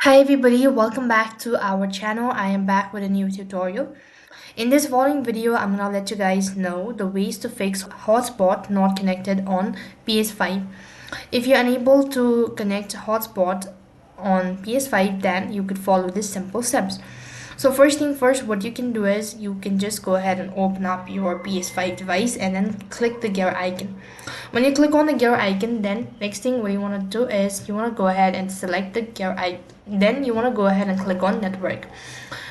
Hi everybody, welcome back to our channel. I am back with a new tutorial. In this following video, I'm gonna let you guys know the ways to fix hotspot not connected on PS5. If you're unable to connect hotspot on PS5, then you could follow these simple steps. So first thing first, what you can do is you can just go ahead and open up your PS5 device and then click the gear icon. When you click on the gear icon, then next thing what you want to do is you want to go ahead and select the gear icon. Then you want to go ahead and click on network.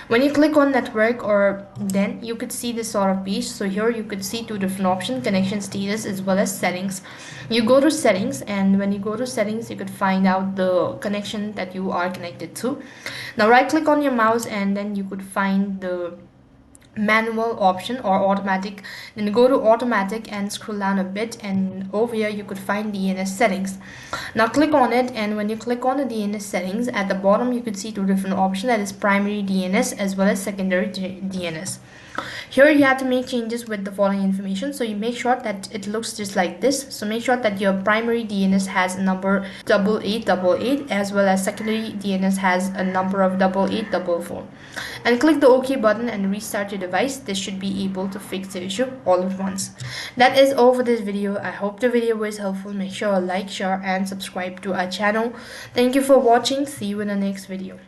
When you click on network, or then you could see this sort of page. So here you could see two different options: connection status as well as settings. You go to settings, and when you go to settings, you could find out the connection that you are connected to. Now right click on your mouse and then you could find the manual option or automatic. Then go to automatic and scroll down a bit, and over here you could find DNS settings. Now click on it, and when you click on the DNS settings, at the bottom you could see two different options, that is primary DNS as well as secondary DNS. Here you have to make changes with the following information. So you make sure that it looks just like this. So make sure that your primary DNS has a number 8888 as well as secondary DNS has a number of 8844. And click the OK button and restart your device. This should be able to fix the issue all at once. That is all for this video. I hope the video was helpful. Make sure to like, share and subscribe to our channel. Thank you for watching. See you in the next video.